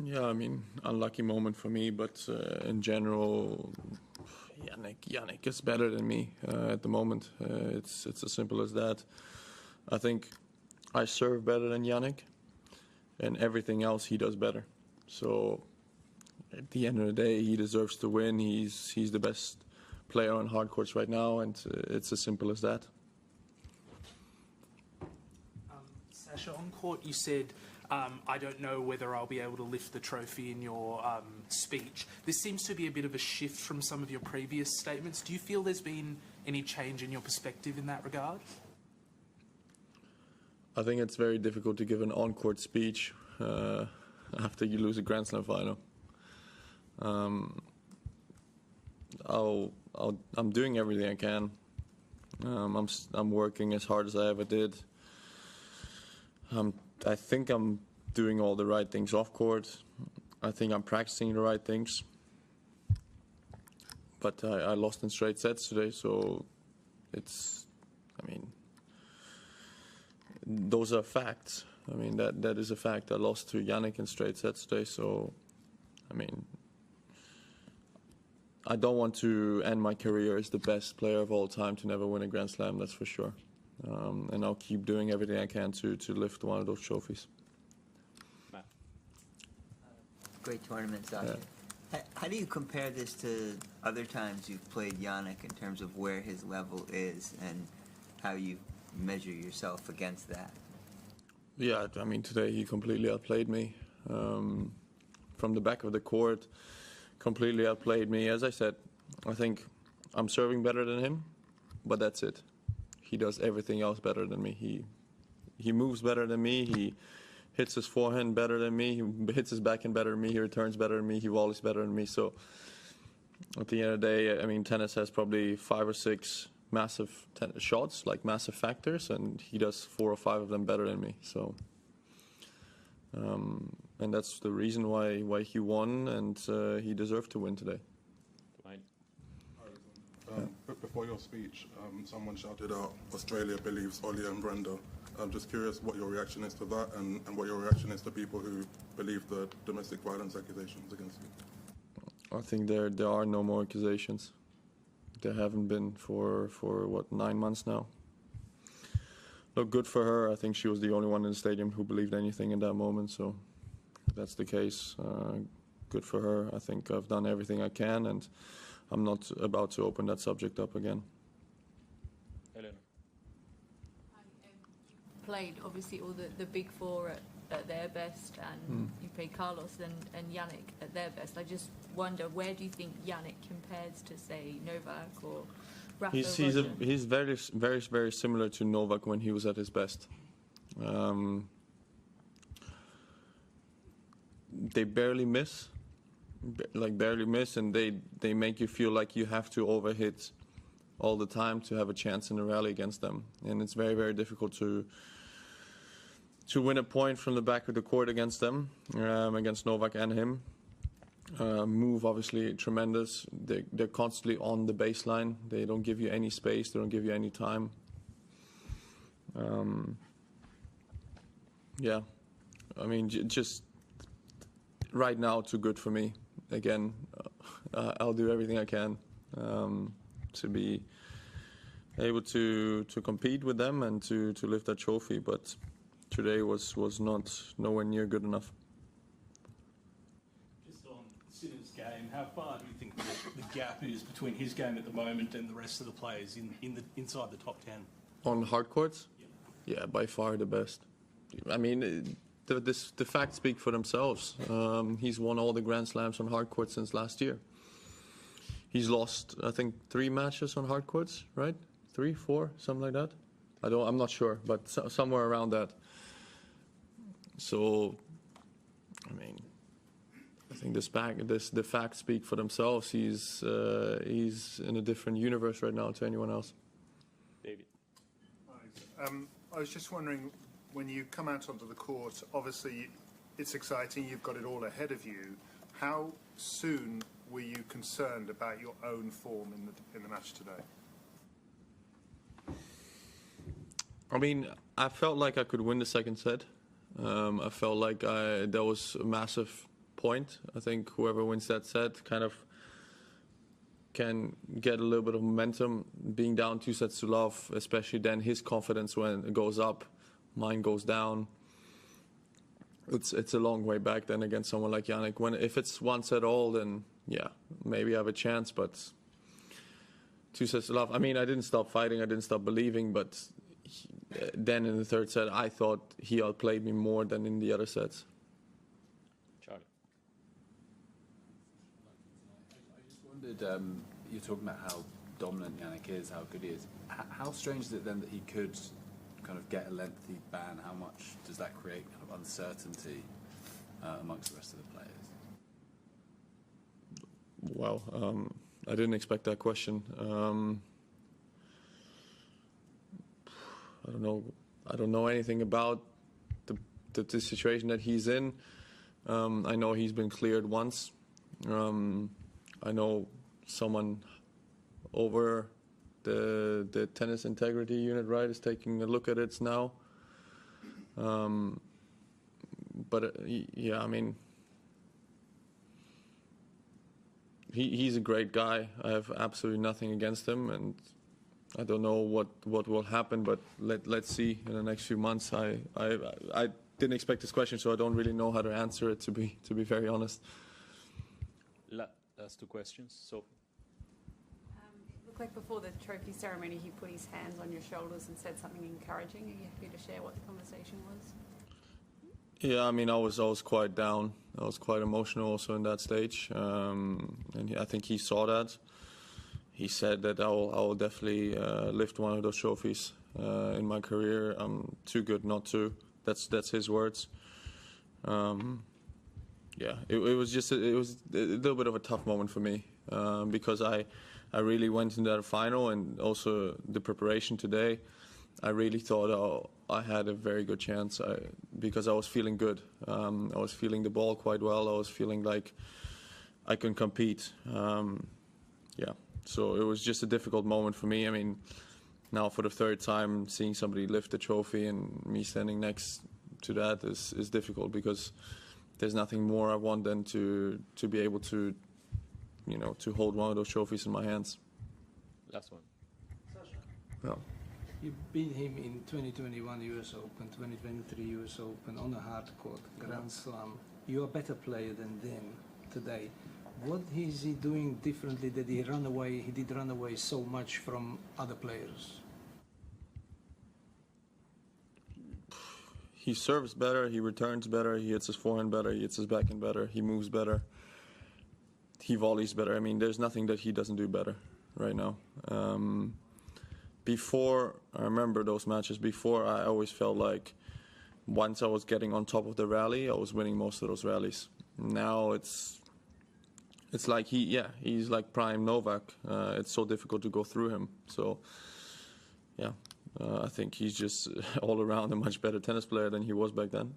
Yeah, I mean, unlucky moment for me, but in general, Jannik is better than me at the moment. It's as simple as that. I think I serve better than Jannik, and everything else he does better. So at the end of the day, he deserves to win. He's the best player on hard courts right now, and it's as simple as that. Sasha, on court you said, I don't know whether I'll be able to lift the trophy in your speech. This seems to be a bit of a shift from some of your previous statements. Do you feel there's been any change in your perspective in that regard? I think it's very difficult to give an on-court speech after you lose a Grand Slam final. I'm doing everything I can. I'm working as hard as I ever did. I think I'm doing all the right things off court. I think I'm practicing the right things. But I lost in straight sets today, so it's, I mean, those are facts. I mean, that is a fact. I lost to Jannik in straight sets today, so, I mean, I don't want to end my career as the best player of all time to never win a Grand Slam, that's for sure. And I'll keep doing everything I can to lift one of those trophies. Great tournament, Sasha. Yeah. How do you compare this to other times you've played Jannik in terms of where his level is and how you measure yourself against that? Yeah, I mean, today he completely outplayed me. From the back of the court, completely outplayed me. As I said, I think I'm serving better than him, but that's it. He does everything else better than me. He moves better than me. He hits his forehand better than me. He hits his backhand better than me. He returns better than me. He volleys better than me. So at the end of the day, I mean, tennis has probably 5 or 6 massive shots, like massive factors, and he does 4 or 5 of them better than me. So, and that's the reason why he won, and he deserved to win today. Before your speech, someone shouted out, "Australia believes Ollie and Brenda." I'm just curious what your reaction is to that, and what your reaction is to people who believe the domestic violence accusations against you. I think there are no more accusations. There haven't been for what, 9 months now. Look, good for her. I think she was the only one in the stadium who believed anything in that moment. So if that's the case, good for her. I think I've done everything I can, and I'm not about to open that subject up again. Helena. You played obviously all the big four at their best, and you played Carlos and Jannik at their best. I just wonder, where do you think Jannik compares to, say, Novak or Rafa? He's very similar to Novak when he was at his best. They barely miss. And they make you feel like you have to overhit all the time to have a chance in a rally against them, and it's very difficult to win a point from the back of the court against them, against Novak and him. Move obviously tremendous. They're constantly on the baseline. They don't give you any space. They don't give you any time. Yeah, I mean, just right now too good for me. Again, I'll do everything I can to be able to compete with them and to lift that trophy, but today was nowhere near good enough. Just on Sinner's game, how far do you think the gap is between his game at the moment and the rest of the players inside the top 10? On hard courts? Yeah, by far the best. I mean, the facts speak for themselves. He's won all the Grand Slams on hard courts since last year. He's lost, I think, 3 matches on hard courts, right? 3, 4, something like that. I'm not sure, but somewhere around that. So, I mean, I think the facts speak for themselves. He's in a different universe right now to anyone else. David. I was just wondering, when you come out onto the court, obviously it's exciting, you've got it all ahead of you. How soon were you concerned about your own form in the match today? I mean, I felt like I could win the second set. I felt like there was a massive point. I think whoever wins that set kind of can get a little bit of momentum. Being down 2 sets to love, especially then his confidence when it goes up, mine goes down. It's a long way back then against someone like Jannik. If it's 1 set all, then yeah, maybe I have a chance, but 2 sets to love. I mean, I didn't stop fighting, I didn't stop believing, but then in the 3rd set, I thought he outplayed me more than in the other sets. Charlie. I just wondered, you're talking about how dominant Jannik is, how good he is. How strange is it then that he could kind of get a lengthy ban? How much does that create kind of uncertainty amongst the rest of the players? Wow, I didn't expect that question. I don't know. I don't know anything about the situation that he's in. I know he's been cleared once. I know someone over the tennis integrity unit, right, is taking a look at it now. But yeah, I mean, he's a great guy. I have absolutely nothing against him, and I don't know what will happen, but let's see in the next few months. I didn't expect this question, so I don't really know how to answer it, to be very honest. Last 2 questions. So. It looked like before the trophy ceremony he put his hands on your shoulders and said something encouraging. Are you happy to share what the conversation was? Yeah, I mean, I was quite down. I was quite emotional also in that stage, and I think he saw that. He said that I will definitely lift one of those trophies in my career. I'm too good not to. That's his words. Yeah, it was a little bit of a tough moment for me because I really went into that final, and also the preparation today. I really thought I had a very good chance because I was feeling good. I was feeling the ball quite well. I was feeling like I can compete. Yeah, so it was just a difficult moment for me. I mean, now for the 3rd time, seeing somebody lift the trophy and me standing next to that is difficult, because there's nothing more I want than to be able to, to hold one of those trophies in my hands. Last one. Yeah. You beat him in 2021 US Open, 2023 US Open on a hard court, Grand Slam. You're a better player than them today. What is he doing differently that he did run away so much from other players? He serves better, he returns better, he hits his forehand better, he hits his backhand better, he moves better, he volleys better. I mean, there's nothing that he doesn't do better right now. Before, I remember those matches, before I always felt like once I was getting on top of the rally, I was winning most of those rallies. Now it's like he's like prime Novak. It's so difficult to go through him. So yeah, I think he's just all around a much better tennis player than he was back then.